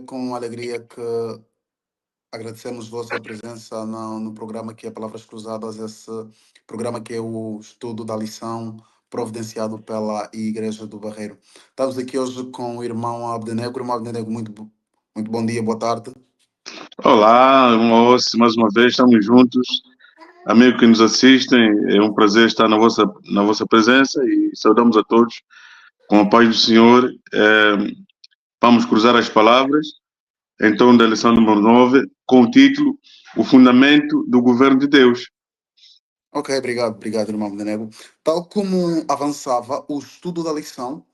com alegria que agradecemos vossa presença no programa que é Palavras Cruzadas, esse programa que é o estudo da lição providenciado pela Igreja do Barreiro. Estamos aqui hoje com o irmão Abdenego. Irmão Abdenego, muito bom dia, boa tarde. Olá, mais uma vez estamos juntos. Amigos que nos assistem, é um prazer estar na vossa presença e saudamos a todos com a paz do Senhor. Vamos cruzar as palavras em torno da lição número 9, com o título O Fundamento do Governo de Deus. Ok, obrigado, irmão Abdenego. Tal como avançava, o estudo da lição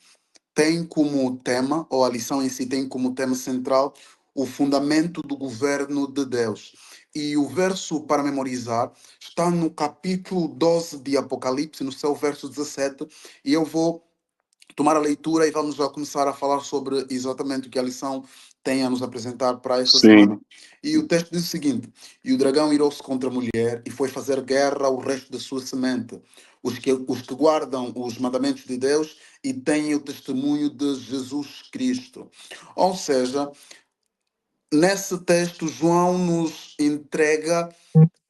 tem como tema, ou a lição em si tem como tema central, o fundamento do governo de Deus. E o verso para memorizar está no capítulo 12 de Apocalipse, no seu verso 17, e eu vou tomar a leitura e vamos já começar a falar sobre exatamente o que a lição tem a nos apresentar para esta semana. E o texto diz o seguinte: e o dragão irou-se contra a mulher e foi fazer guerra ao resto da sua semente, os que guardam os mandamentos de Deus e têm o testemunho de Jesus Cristo. Ou seja, nesse texto, João nos entrega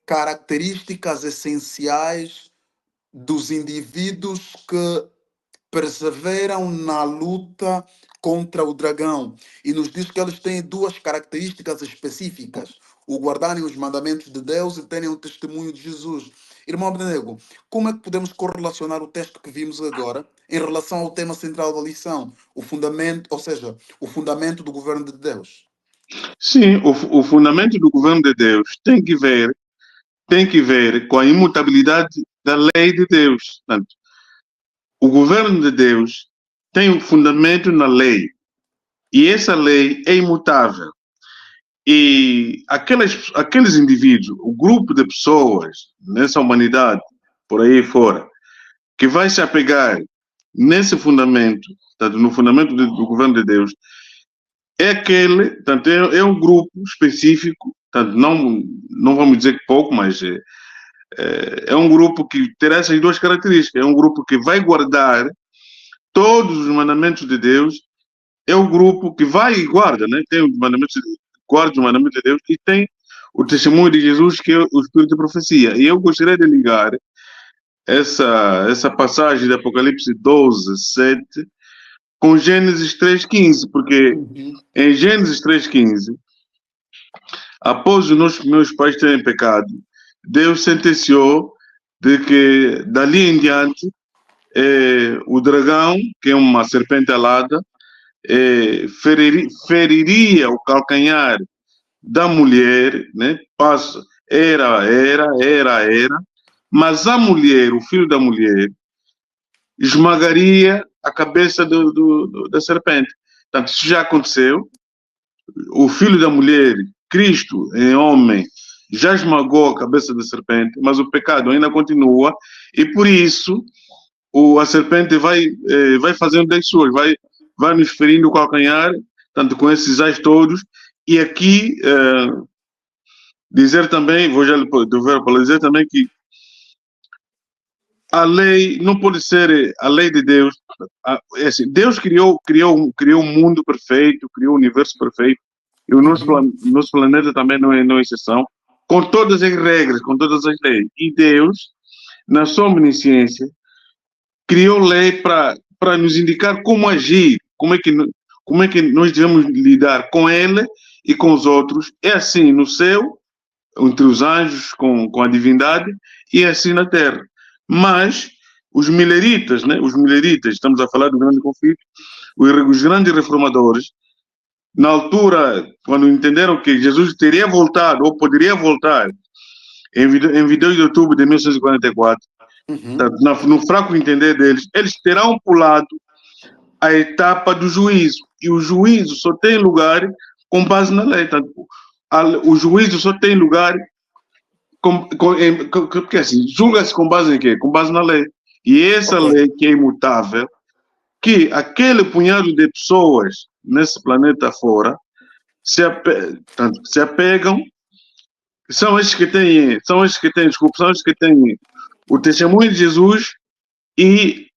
características essenciais dos indivíduos que perseveram na luta contra o dragão e nos diz que eles têm duas características específicas: o guardarem os mandamentos de Deus e terem o testemunho de Jesus. Irmão Abdenego, como é que podemos correlacionar o texto que vimos agora em relação ao tema central da lição, o fundamento, ou seja, o fundamento do governo de Deus? Sim, o fundamento do governo de Deus tem que ver com a imutabilidade da lei de Deus. Portanto, o governo de Deus tem um fundamento na lei e essa lei é imutável. E aqueles indivíduos, o grupo de pessoas nessa humanidade, por aí fora, que vai se apegar nesse fundamento, portanto, no fundamento do governo de Deus, portanto, é um grupo específico, portanto, não vamos dizer que pouco, mas é um grupo que terá essas duas características. É um grupo que vai guardar todos os mandamentos de Deus, é o grupo que vai e guarda, né? Tem os mandamentos, guarda os mandamentos de Deus e tem o testemunho de Jesus, que é o espírito de profecia. E eu gostaria de ligar essa passagem de Apocalipse 12, 7 com Gênesis 3,15, porque em Gênesis 3,15, após os meus pais terem pecado, Deus sentenciou de que dali em diante o dragão, que é uma serpente alada, feriria o calcanhar da mulher, né? Era, mas a mulher, o filho da mulher, esmagaria a cabeça da serpente. Portanto, isso já aconteceu. O filho da mulher, Cristo, em homem, já esmagou a cabeça da serpente, mas o pecado ainda continua e por isso a serpente vai fazendo das suas, vai nos ferindo o calcanhar, tanto com esses ais todos. E aqui dizer também, vou já dizer também que a lei não pode ser a lei de Deus. Assim, Deus criou um mundo perfeito, criou um universo perfeito, e o nosso planeta também não é exceção, com todas as regras, com todas as leis. E Deus, na sua omnisciência, criou lei para nos indicar como agir, como é que nós devemos lidar com ele e com os outros. É assim no céu, entre os anjos, com a divindade, e é assim na terra. Mas os mileritas, né? Estamos a falar do grande conflito, os grandes reformadores, na altura, quando entenderam que Jesus teria voltado, ou poderia voltar, em 22 de outubro de 1944, no fraco entender deles, eles terão pulado a etapa do juízo. E o juízo só tem lugar com base na lei. O juízo só tem lugar porque assim, julga-se com base em quê? Com base na lei. E essa lei que é imutável, que aquele punhado de pessoas nesse planeta fora se apegam, são esses que têm o testemunho de Jesus e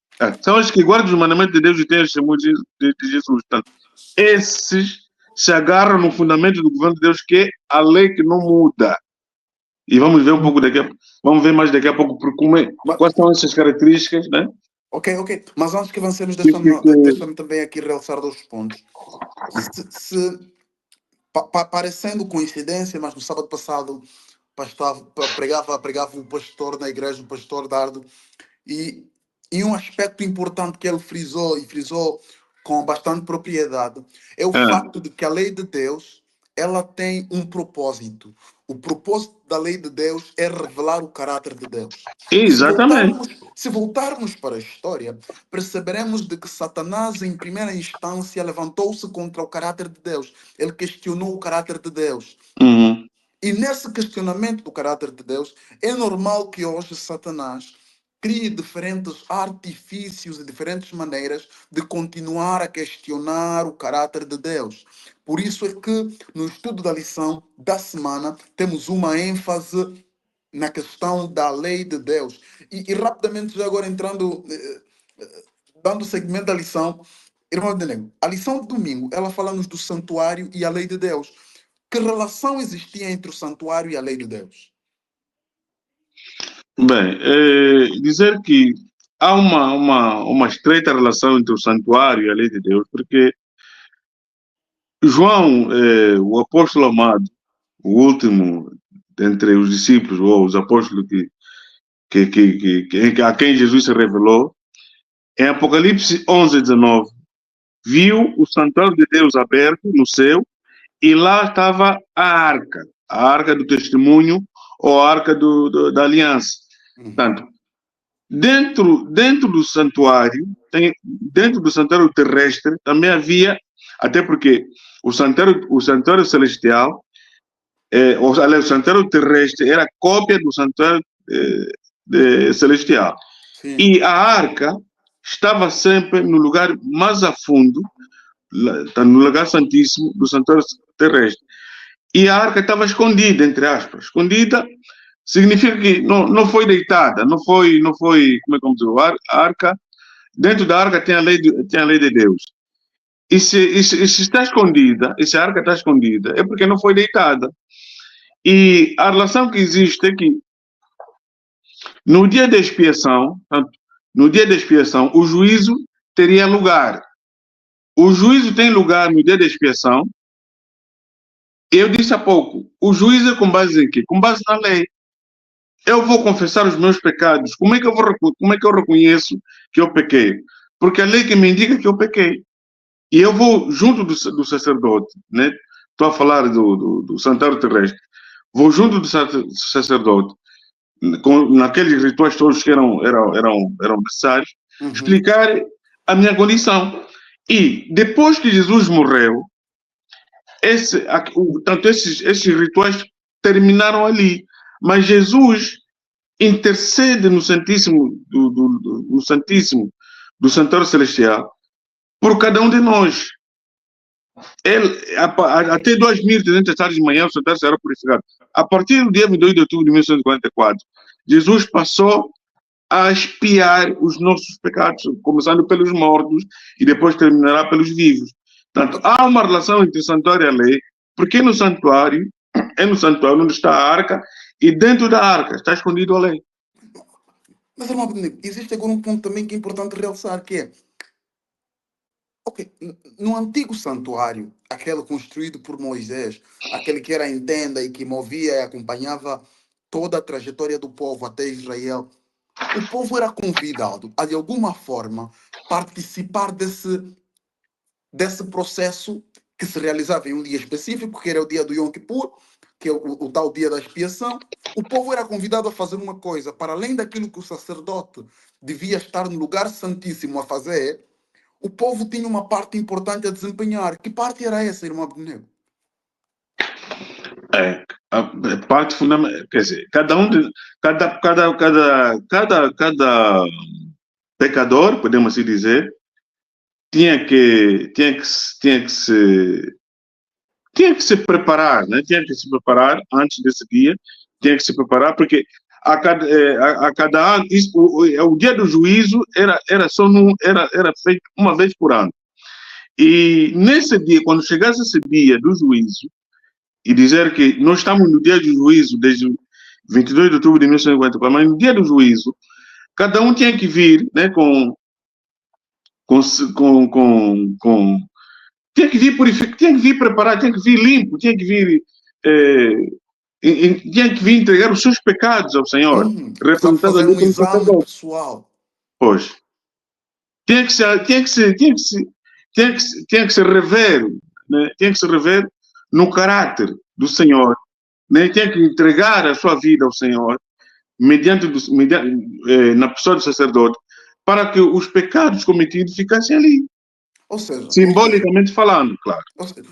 são os que guardam os mandamentos de Deus e têm o testemunho de Jesus. Portanto, esses se agarram no fundamento do governo de Deus, que é a lei que não muda. E vamos ver um pouco vamos ver mais daqui a pouco quais são essas características, né? Ok. Mas antes que avancemos, Que- deixa-me também aqui realçar 2 pontos. Parecendo coincidência, mas no sábado passado pregava o pastor na igreja, o pastor Dardo, e um aspecto importante que ele frisou com bastante propriedade, é o facto de que a lei de Deus, ela tem um propósito. O propósito da lei de Deus é revelar o caráter de Deus. Exatamente. Se voltarmos para a história, perceberemos de que Satanás, em primeira instância, levantou-se contra o caráter de Deus. Ele questionou o caráter de Deus. Uhum. E nesse questionamento do caráter de Deus, é normal que hoje Satanás crie diferentes artifícios e diferentes maneiras de continuar a questionar o caráter de Deus. Por isso é que no estudo da lição da semana temos uma ênfase na questão da lei de Deus. E rapidamente, já agora entrando, dando segmento à lição, irmão de Nego, a lição de domingo, ela fala-nos do santuário e a lei de Deus. Que relação existia entre o santuário e a lei de Deus? Bem, dizer que há uma estreita relação entre o santuário e a lei de Deus, porque João, o apóstolo amado, o último entre os discípulos ou os apóstolos a quem Jesus se revelou, em Apocalipse 11:19, viu o santuário de Deus aberto no céu e lá estava a arca do testemunho ou a arca da aliança. Portanto, dentro do santuário, dentro do santuário terrestre, também havia, até porque o santuário celestial, o santuário terrestre era cópia do santuário celestial. Sim. E a arca estava sempre no lugar mais a fundo, no lugar santíssimo do santuário terrestre. E a arca estava escondida, entre aspas. Escondida significa que não foi deitada, não foi, como é que vamos dizer, a arca, dentro da arca tem a lei de Deus. E se está escondida, e se a arca está escondida, é porque não foi deitada. E a relação que existe é que no dia da expiação, o juízo teria lugar. O juízo tem lugar no dia da expiação. Eu disse há pouco, o juízo é com base em quê? Com base na lei. Eu vou confessar os meus pecados. Como é que eu reconheço que eu pequei? Porque a lei que me indica que eu pequei. E eu vou junto do sacerdote, né? Estou a falar do santuário terrestre. Vou junto do sacerdote, naqueles rituais todos que eram necessários, explicar a minha condição. E depois que Jesus morreu, esses rituais terminaram ali. Mas Jesus intercede no Santíssimo do Santuário Celestial por cada um de nós. Até 2300 horas de manhã o santuário será purificado. A partir do dia 22 de outubro de 1944, Jesus passou a expiar os nossos pecados, começando pelos mortos e depois terminará pelos vivos. Portanto, há uma relação entre o santuário e a lei, porque no santuário onde está a arca, e dentro da arca está escondido a lei. Mas, irmão, existe agora um ponto também que é importante realçar, que é, ok, no antigo santuário, aquele construído por Moisés, aquele que era em tenda e que movia e acompanhava toda a trajetória do povo até Israel, o povo era convidado a, de alguma forma, participar desse processo que se realizava em um dia específico, que era o dia do Yom Kippur, que é o tal dia da expiação. O povo era convidado a fazer uma coisa, para além daquilo que o sacerdote devia estar no lugar santíssimo a fazer, o povo tinha uma parte importante a desempenhar. Que parte era essa, irmão Abednego? A parte fundamental, quer dizer, cada pecador, podemos assim dizer, tinha que se preparar, né? Tinha que se preparar antes desse dia, tinha que se preparar, porque a cada ano, o dia do juízo era feito uma vez por ano. E nesse dia, quando chegasse esse dia do juízo, e dizer que nós estamos no dia do juízo, desde 22 de outubro de 1954, mas no dia do juízo, cada um tinha que vir, né, com, tinha que vir purificado, tinha que vir preparado, tinha que vir limpo, tinha que vir, tinha que vir entregar os seus pecados ao Senhor, Precisava representado fazer ali um como exame sacerdote. pessoal. Pois. Tinha que se rever, né? Tinha que se rever no caráter do Senhor, né? Tinha que entregar a sua vida ao Senhor, na pessoa do sacerdote, para que os pecados cometidos ficassem ali. Ou seja, simbolicamente falando, claro.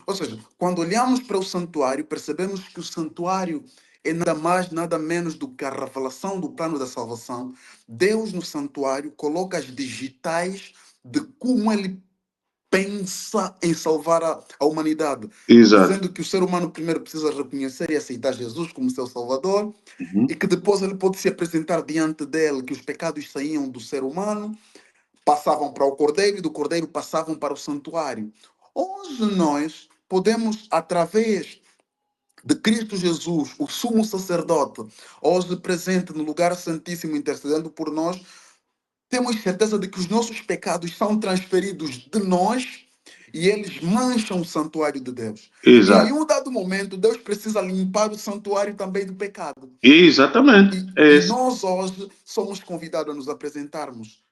Ou seja, quando olhamos para o santuário, percebemos que o santuário é nada mais, nada menos do que a revelação do plano da salvação. Deus no santuário coloca as digitais de como ele pensa em salvar a humanidade. Exato. Dizendo que o ser humano primeiro precisa reconhecer e aceitar Jesus como seu salvador, Uhum. e que depois ele pode se apresentar diante dele, que os pecados saíam do ser humano, passavam para o cordeiro e do cordeiro passavam para o santuário. Hoje nós podemos, através de Cristo Jesus, o sumo sacerdote, hoje presente no lugar santíssimo, intercedendo por nós, temos certeza de que os nossos pecados são transferidos de nós e eles mancham o santuário de Deus. Exato. E em um dado momento, Deus precisa limpar o santuário também do pecado. Exatamente. E nós hoje somos convidados a nos apresentarmos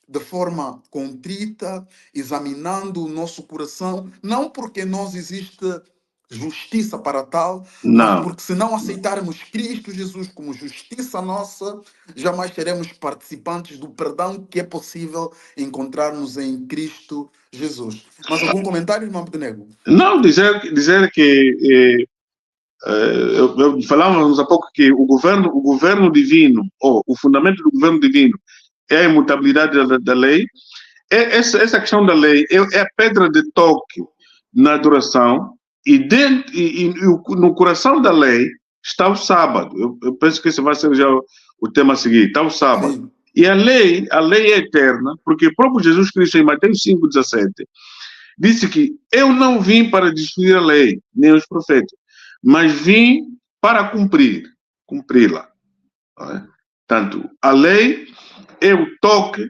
de forma contrita, examinando o nosso coração, não porque nós existe justiça para tal, mas Não. porque se não aceitarmos Cristo Jesus como justiça nossa, jamais seremos participantes do perdão que é possível encontrarmos em Cristo Jesus. Mas algum comentário, irmão Montenegro? Não, dizer que falávamos há pouco que o governo divino, ou o fundamento do governo divino, é a imutabilidade da lei. Essa questão da lei é a pedra de toque na adoração, e no coração da lei está o sábado. Eu penso que esse vai ser já o tema a seguir. Está o sábado. Sim. E a lei é eterna, porque o próprio Jesus Cristo, em Mateus 5,17, disse que eu não vim para destruir a lei, nem os profetas, mas vim para cumpri-la. Portanto, a lei é o toque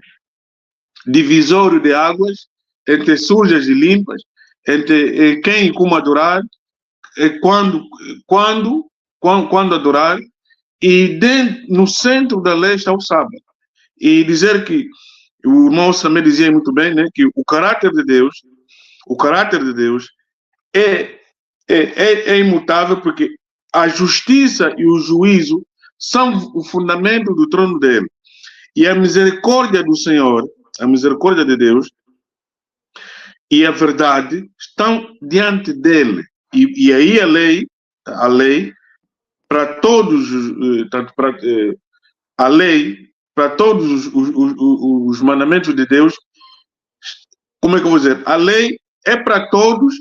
divisório de águas entre sujas e limpas, entre quem e como adorar, quando adorar, e no centro da lei está o sábado. E dizer que o irmão também dizia muito bem, né, que o caráter de Deus é imutável, porque a justiça e o juízo são o fundamento do trono dele. E a misericórdia do Senhor, a misericórdia de Deus e a verdade estão diante dele. E aí a lei para todos, tanto para a lei para todos os mandamentos de Deus, como é que eu vou dizer? A lei é para todos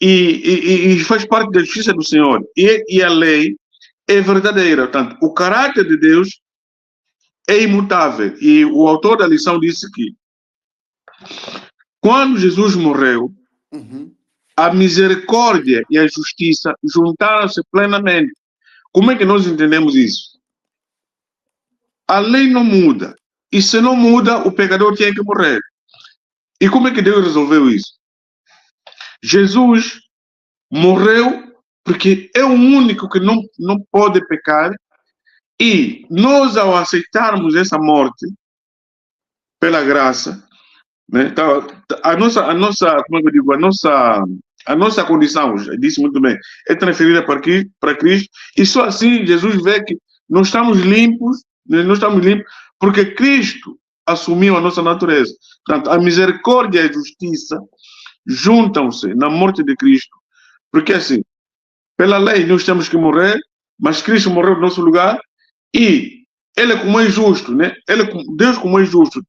e faz parte da justiça do Senhor. E a lei é verdadeira. Portanto, o caráter de Deus é imutável. E o autor da lição disse que quando Jesus morreu, a misericórdia e a justiça juntaram-se plenamente. Como é que nós entendemos isso? A lei não muda. E se não muda, o pecador tinha que morrer. E como é que Deus resolveu isso? Jesus morreu porque é o único que não pode pecar, e nós, ao aceitarmos essa morte pela graça, né, a nossa condição, já disse muito bem, é transferida para Cristo, e só assim Jesus vê que nós estamos limpos, porque Cristo assumiu a nossa natureza. Portanto, a misericórdia e a justiça juntam-se na morte de Cristo, porque assim, pela lei nós temos que morrer, mas Cristo morreu no nosso lugar, e ele, como é justo, né? Deus, como é justo,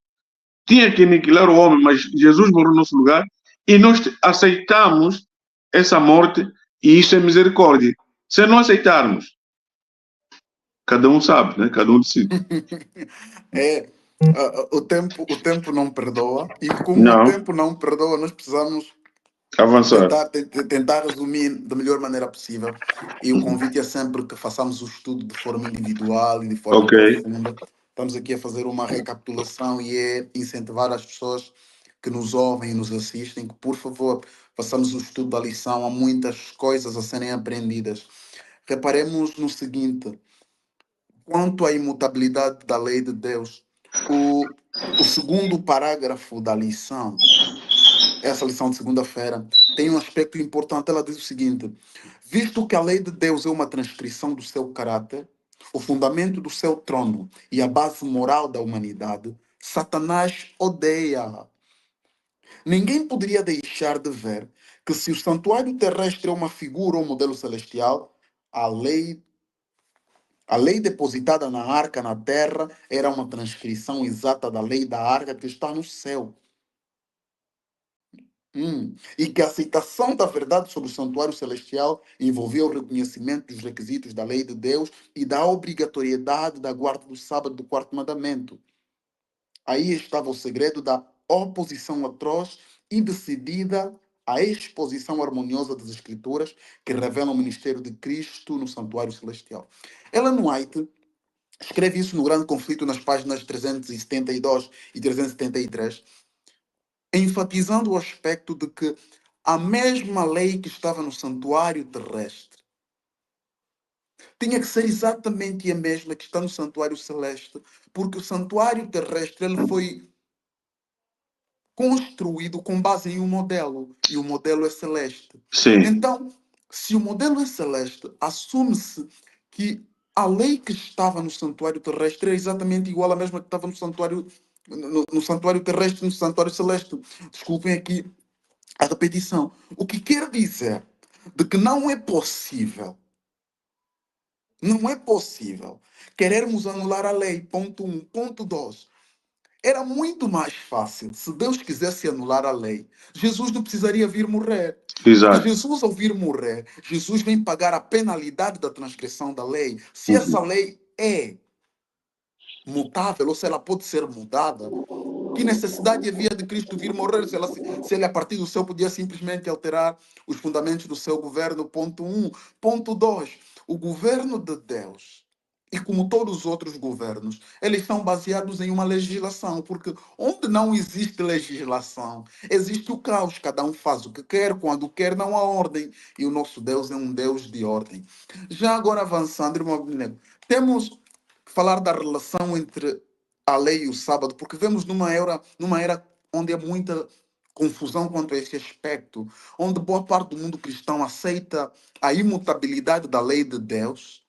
tinha que aniquilar o homem, mas Jesus morreu no nosso lugar, e nós aceitamos essa morte, e isso é misericórdia. Se não aceitarmos, cada um sabe, né? Cada um decide. O tempo não perdoa, e como o Não, tempo não perdoa, nós precisamos avançar. tentar resumir da melhor maneira possível. E o convite é sempre que façamos o estudo de forma individual e de forma Ok, profunda. Estamos aqui a fazer uma recapitulação e é incentivar as pessoas que nos ouvem e nos assistem que, por favor, façamos o estudo da lição. Há muitas coisas a serem aprendidas. Reparemos no seguinte: quanto à imutabilidade da lei de Deus, o segundo parágrafo da lição, essa lição de segunda-feira, tem um aspecto importante. Ela diz o seguinte: visto que a lei de Deus é uma transcrição do seu caráter, o fundamento do seu trono e a base moral da humanidade, Satanás odeia. Ninguém poderia deixar de ver que, se o santuário terrestre é uma figura ou modelo celestial, a lei a lei depositada na arca na terra era uma transcrição exata da lei da arca que está no céu. E que a aceitação da verdade sobre o santuário celestial envolvia o reconhecimento dos requisitos da lei de Deus e da obrigatoriedade da guarda do sábado do quarto mandamento. Aí estava o segredo da oposição atroz e decidida à exposição harmoniosa das Escrituras que revelam o ministério de Cristo no santuário celestial. Ellen White escreve isso no Grande Conflito nas páginas 372 e 373, enfatizando o aspecto de que a mesma lei que estava no santuário terrestre tinha que ser exatamente a mesma que está no santuário celeste, porque o santuário terrestre ele foi construído com base em um modelo, e o modelo é celeste. sim, Então, se o modelo é celeste, assume-se que a lei que estava no santuário terrestre é exatamente igual à mesma que estava no santuário terrestre e no santuário celeste. Desculpem aqui a repetição. O que quer dizer de que não é possível querermos anular a lei, ponto um. Ponto 2, era muito mais fácil se Deus quisesse anular a lei. Jesus não precisaria vir morrer. Porque exato. Jesus, ao vir morrer, Jesus vem pagar a penalidade da transgressão da lei. Se essa Uhum. lei é mutável, ou se ela pode ser mudada, que necessidade havia de Cristo vir morrer se ele, a partir do céu, podia simplesmente alterar os fundamentos do seu governo? Ponto um. Ponto 2. O governo de Deus, e como todos os outros governos, eles são baseados em uma legislação, porque onde não existe legislação, existe o caos. Cada um faz o que quer, quando quer, não há ordem. E o nosso Deus é um Deus de ordem. Já agora avançando, irmão Abednego, temos que falar da relação entre a lei e o sábado, porque vemos numa era onde há muita confusão quanto a esse aspecto, onde boa parte do mundo cristão aceita a imutabilidade da lei de Deus,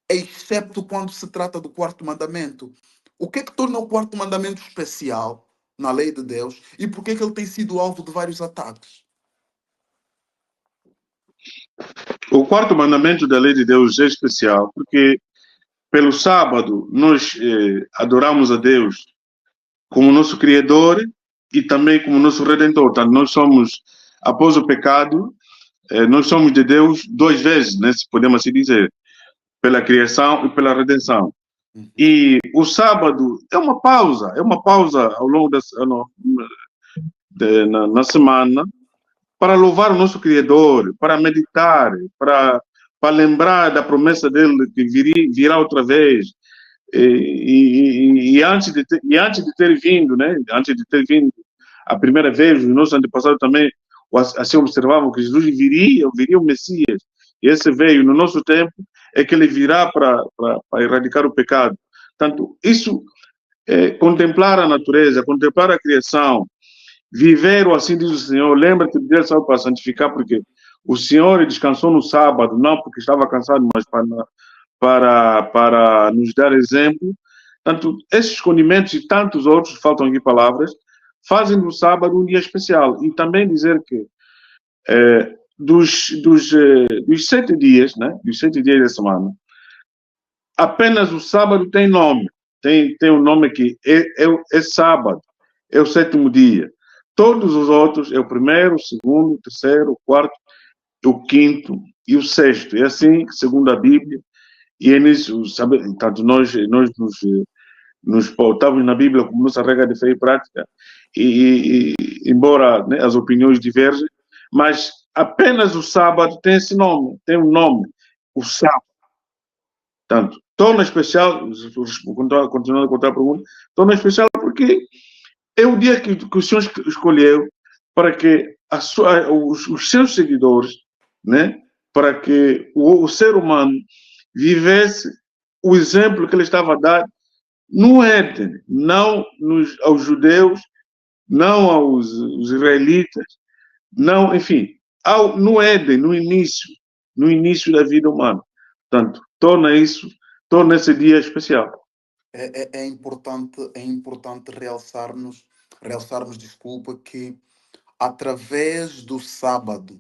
excepto quando se trata do quarto mandamento. O que é que torna o quarto mandamento especial na lei de Deus e por que é que ele tem sido alvo de vários ataques? O quarto mandamento da lei de Deus é especial porque pelo sábado nós adoramos a Deus como nosso Criador e também como nosso Redentor. Portanto, nós somos, após o pecado, nós somos de Deus duas vezes, né, se podemos assim dizer, pela criação e pela redenção. Uhum. E o sábado é uma pausa ao longo na semana para louvar o nosso Criador, para meditar, para lembrar da promessa dele que virá outra vez. E antes de ter vindo, né? Antes de ter vindo a primeira vez, os nossos antepassados também assim observavam que Jesus viria o Messias. E esse veio no nosso tempo, é que ele virá para erradicar o pecado. Portanto, isso contemplar a natureza, contemplar a criação, viver o assim diz o Senhor, lembra-te de Deus para santificar, porque o Senhor descansou no sábado, não porque estava cansado, mas para nos dar exemplo. Tanto esses condimentos e tantos outros, faltam aqui palavras, fazem do sábado um dia especial. E também dizer que dos 7 dias, né, dos 7 dias da semana, apenas o sábado tem nome. Tem um nome aqui, é sábado, é o sétimo dia. Todos os outros é o primeiro, o segundo, o terceiro, o quarto, o quinto e o sexto. É assim, segundo a Bíblia, e é nisso, sabe, tanto nós nos nos pautamos na Bíblia como nossa regra de fé e prática, embora, né, as opiniões divergem, mas apenas o sábado tem esse nome, tem um nome, o sábado. Portanto, torna especial, continuando a contar a pergunta, torna especial porque é o dia que o Senhor escolheu para que os seus seguidores, né, para que o ser humano vivesse o exemplo que ele estava a dar no Éden, não aos judeus, não aos israelitas, não, enfim, no Éden, no início da vida humana. Portanto, torna esse dia especial. É importante realçarmos, desculpa, que através do sábado,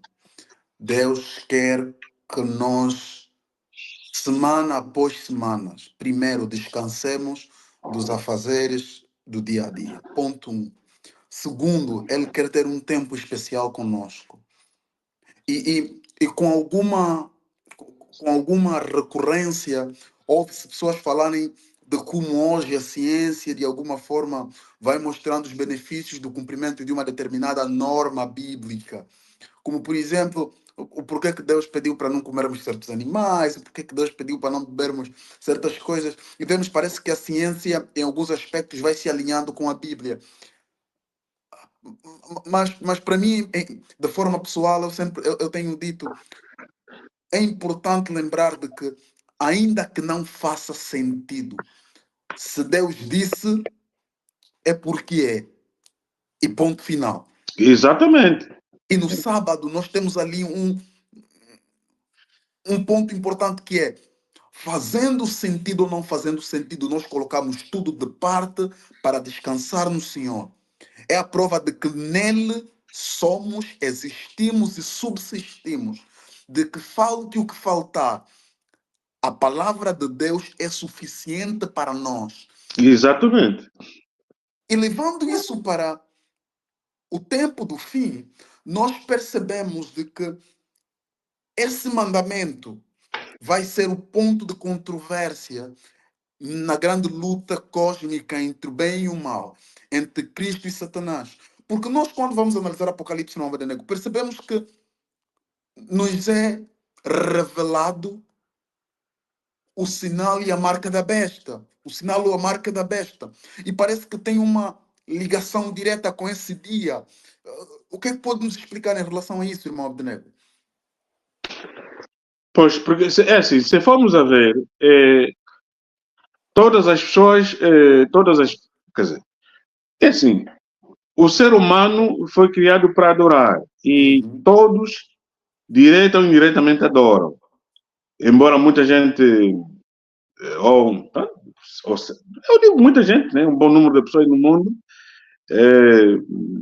Deus quer que nós, semana após semana, primeiro descansemos dos afazeres do dia a dia. Ponto 1. Segundo, Ele quer ter um tempo especial conosco. E com alguma recorrência, ouve-se pessoas falarem de como hoje a ciência, de alguma forma, vai mostrando os benefícios do cumprimento de uma determinada norma bíblica. Como, por exemplo, o porquê que Deus pediu para não comermos certos animais, o porquê que Deus pediu para não bebermos certas coisas. E vemos, parece que a ciência, em alguns aspectos, vai se alinhando com a Bíblia. Mas para mim, de forma pessoal, eu tenho dito, é importante lembrar de que, ainda que não faça sentido, se Deus disse, é porque é. E ponto final. Exatamente. E no sábado nós temos ali um ponto importante que é, fazendo sentido ou não fazendo sentido, nós colocamos tudo de parte para descansar no Senhor. É a prova de que nele somos, existimos e subsistimos. De que falte o que faltar, a palavra de Deus é suficiente para nós. Exatamente. E levando isso para o tempo do fim, nós percebemos de que esse mandamento vai ser o ponto de controvérsia na grande luta cósmica entre o bem e o mal, entre Cristo e Satanás. Porque nós, quando vamos analisar Apocalipse 9, percebemos que nos é revelado o sinal e a marca da besta. O sinal ou a marca da besta. E parece que tem uma ligação direta com esse dia. O que é que pode nos explicar em relação a isso, irmão Abdenego? Pois, porque é assim, se formos a ver, todas as pessoas, quer dizer, é assim, o ser humano foi criado para adorar e Uhum. todos, direta ou indiretamente, adoram. Embora muita gente, eu digo muita gente, né, um bom número de pessoas no mundo,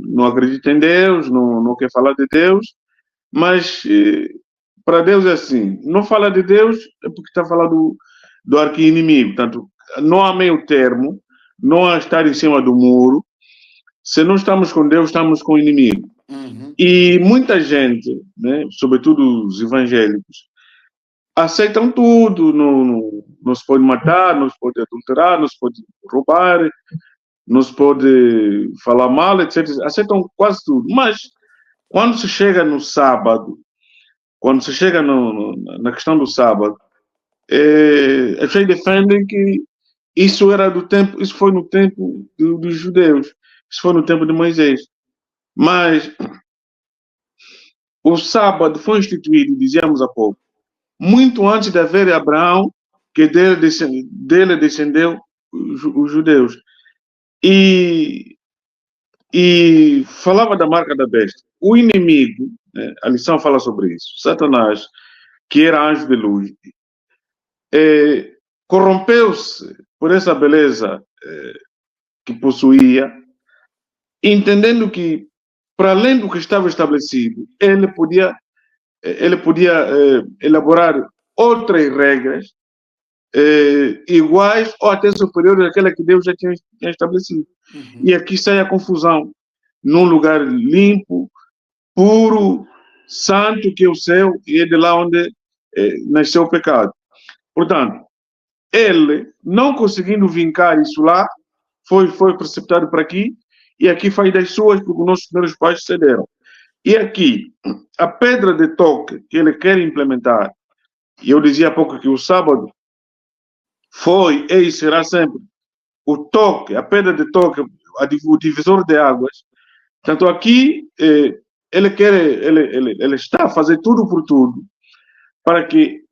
não acredita em Deus, não quer falar de Deus, mas para Deus é assim, não fala de Deus é porque está falando do arqui-inimigo. Portanto, não há meio termo, não há estar em cima do muro. Se não estamos com Deus, estamos com o inimigo. Uhum. E muita gente, né, sobretudo os evangélicos, aceitam tudo, não se pode matar, não se pode adulterar, não se pode roubar, não se pode falar mal, etc. Aceitam quase tudo. Mas quando se chega no sábado, quando se chega na questão do sábado, as pessoas defendem que isso era do tempo, isso foi no tempo dos judeus, isso foi no tempo de Moisés. Mas o sábado foi instituído, dizíamos há pouco, muito antes de haver Abraão, que dele descendeu os judeus. E falava da marca da besta. O inimigo, né, a lição fala sobre isso, Satanás, que era anjo de luz, corrompeu-se por essa beleza que possuía, entendendo que, para além do que estava estabelecido, ele podia elaborar outras regras iguais ou até superiores àquela que Deus já tinha estabelecido. Uhum. E aqui sai a confusão. Num lugar limpo, puro, santo, que é o céu, e é de lá onde nasceu o pecado. Portanto, ele, não conseguindo vincar isso lá, foi preceptado para aqui, e aqui faz das suas, porque os nossos primeiros pais cederam. E aqui, a pedra de toque que ele quer implementar, e eu dizia há pouco que o sábado foi e será sempre o toque, a pedra de toque, o divisor de águas. Tanto aqui, ele está a fazer tudo por tudo para que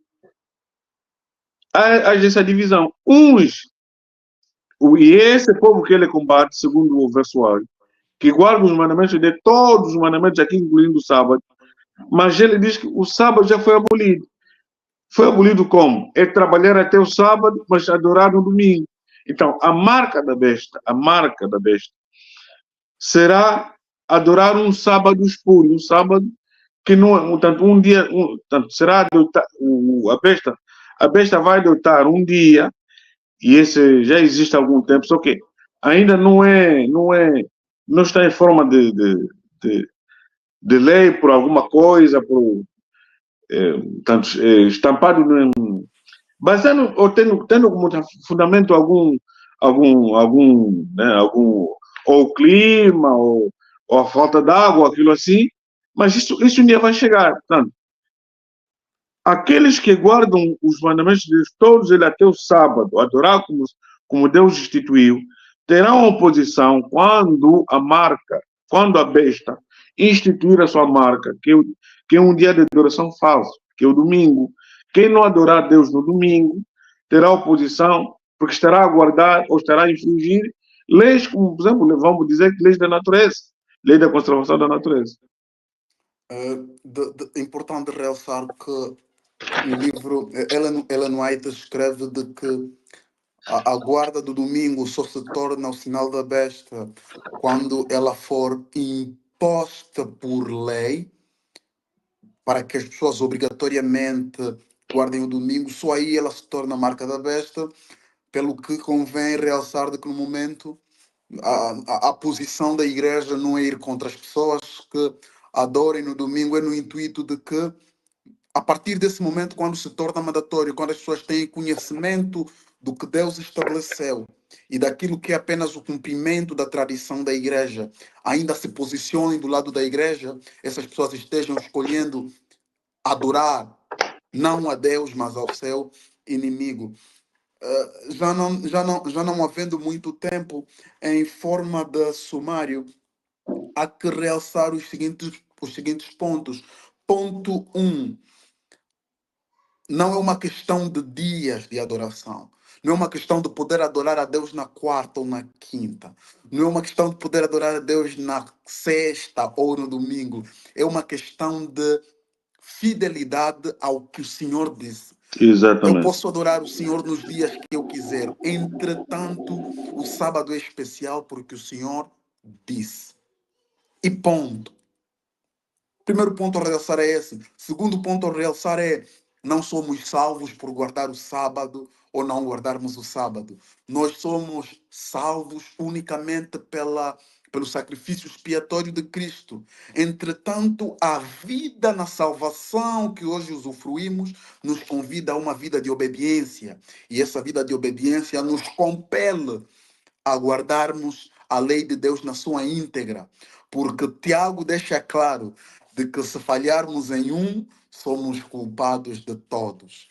haja essa divisão. E esse povo que ele combate, segundo o versuário, que guarda os mandamentos de todos os mandamentos aqui, incluindo o sábado, mas ele diz que o sábado já foi abolido. Foi abolido como? É trabalhar até o sábado, mas adorar no domingo. Então, a marca da besta, será adorar um sábado espúrio, um sábado que não, tanto um dia, tanto será adotar, a besta vai adotar um dia, e esse já existe há algum tempo, só que ainda não está em forma de lei por alguma coisa, tanto, estampado baseando ou tendo como fundamento ou o clima ou a falta d'água, aquilo assim, mas isso um dia vai chegar. Portanto, aqueles que guardam os mandamentos de Deus, todos eles até o sábado, adorar como Deus instituiu, terão oposição quando a besta instituir a sua marca, que é um dia de adoração falso, que é o domingo. Quem não adorar Deus no domingo terá oposição, porque estará a guardar ou estará a infringir leis, como, por exemplo, vamos dizer que leis da natureza, lei da conservação da natureza. É importante realçar que o livro, Ellen White escreve de que a guarda do domingo só se torna o sinal da besta quando ela for imposta por lei para que as pessoas obrigatoriamente guardem o domingo, só aí ela se torna a marca da besta, pelo que convém realçar de que no momento a posição da igreja não é ir contra as pessoas que adorem no domingo, é no intuito de que a partir desse momento, quando se torna mandatório, quando as pessoas têm conhecimento do que Deus estabeleceu e daquilo que é apenas o cumprimento da tradição da igreja, ainda se posicionem do lado da igreja, essas pessoas estejam escolhendo adorar não a Deus, mas ao seu inimigo. Já não havendo muito tempo, em forma de sumário, há que realçar os seguintes pontos. Ponto 1. Não é uma questão de dias de adoração. Não é uma questão de poder adorar a Deus na quarta ou na quinta. Não é uma questão de poder adorar a Deus na sexta ou no domingo. É uma questão de fidelidade ao que o Senhor disse. Eu Exatamente. posso adorar o Senhor nos dias que eu quiser. Entretanto, o sábado é especial porque o Senhor disse. E ponto. Primeiro ponto a realçar é esse. Segundo ponto a realçar é: não somos salvos por guardar o sábado ou não guardarmos o sábado. Nós somos salvos unicamente pelo sacrifício expiatório de Cristo. Entretanto, a vida na salvação que hoje usufruímos nos convida a uma vida de obediência. E essa vida de obediência nos compele a guardarmos a lei de Deus na sua íntegra. Porque Tiago deixa claro de que se falharmos em um, somos culpados de todos.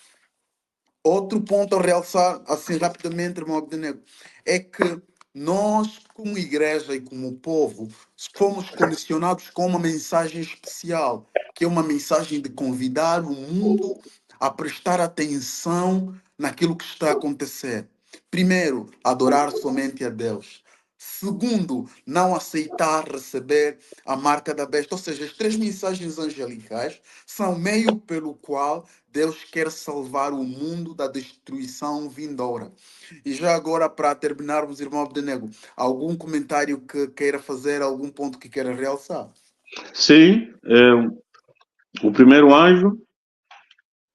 Outro ponto a realçar, assim rapidamente, irmão Abdenego, é que nós, como igreja e como povo, fomos comissionados com uma mensagem especial, que é uma mensagem de convidar o mundo a prestar atenção naquilo que está a acontecer. Primeiro, adorar somente a Deus. Segundo, não aceitar receber a marca da besta. Ou seja, as três mensagens angelicais são o meio pelo qual Deus quer salvar o mundo da destruição vindoura. E já agora, para terminarmos, irmão Abdenego, algum comentário que queira fazer, algum ponto que queira realçar? Sim, o primeiro anjo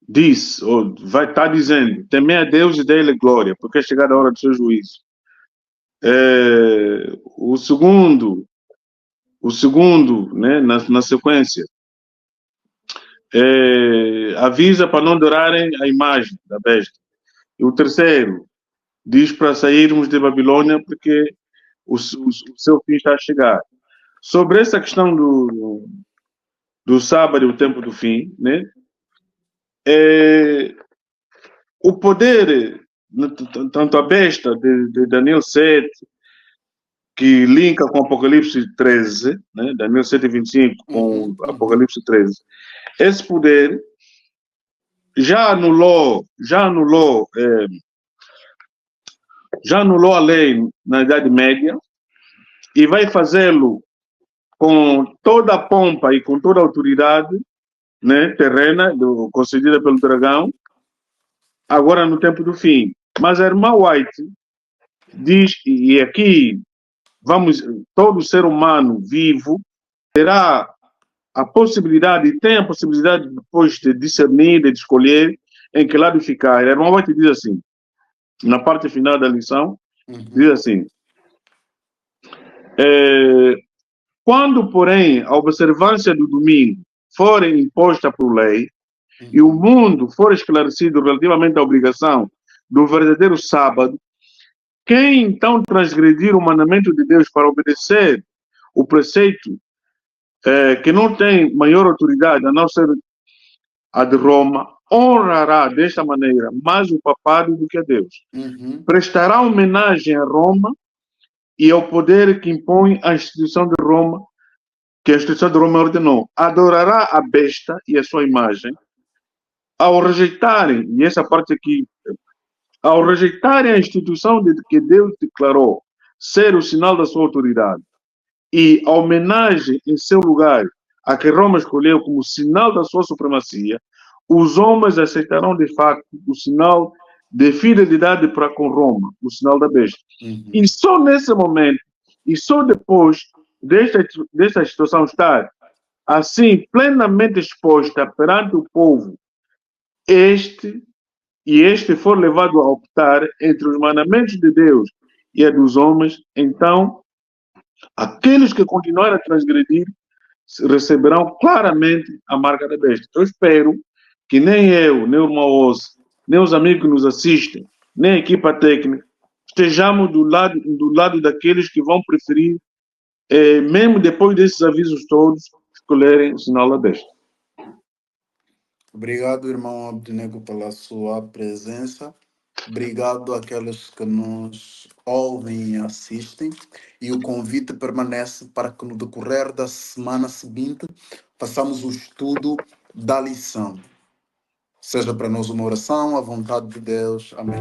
diz, ou vai estar dizendo, temei a Deus e dê-lhe glória, porque é chegada a hora do seu juízo. O segundo, né, na sequência, avisa para não adorarem a imagem da besta. E o terceiro diz para sairmos de Babilônia porque o seu fim está a chegar. Sobre essa questão do sábado e o tempo do fim, né? O poder, tanto a besta de Daniel 7, que linka com Apocalipse 13, né? Daniel 7, 25 com Apocalipse 13, esse poder já anulou a lei na Idade Média e vai fazê-lo com toda a pompa e com toda a autoridade, né, terrena, concedida pelo dragão, agora no tempo do fim. Mas a irmã White diz, e aqui todo ser humano vivo terá a possibilidade, tem a possibilidade depois de discernir, de escolher em que lado ficar. A irmã White diz assim, na parte final da lição, diz assim, quando, porém, a observância do domingo for imposta por lei e o mundo for esclarecido relativamente à obrigação do verdadeiro sábado, quem então transgredir o mandamento de Deus para obedecer o preceito que não tem maior autoridade a não ser a de Roma, honrará desta maneira mais o papado do que a Deus. Prestará homenagem a Roma e ao poder que impõe a instituição de Roma, que a instituição de Roma ordenou. Adorará a besta e a sua imagem. Ao rejeitarem, e essa parte aqui, ao rejeitarem a instituição que Deus declarou ser o sinal da sua autoridade e a homenagem em seu lugar a que Roma escolheu como sinal da sua supremacia, os homens aceitarão de facto o sinal de fidelidade para com Roma, o sinal da besta. E só nesse momento, e só depois desta situação estar assim plenamente exposta perante o povo, este for levado a optar entre os mandamentos de Deus e a dos homens, então aqueles que continuarem a transgredir receberão claramente a marca da besta. Eu espero que nem eu, nem o irmão Osso, nem os amigos que nos assistem, nem a equipa técnica, estejamos do lado daqueles que vão preferir, mesmo depois desses avisos todos, escolherem o sinal da besta. Obrigado, irmão Abdenego, pela sua presença. Obrigado àqueles que nos ouvem e assistem. E o convite permanece para que no decorrer da semana seguinte façamos o estudo da lição. Seja para nós uma oração, à vontade de Deus. Amém.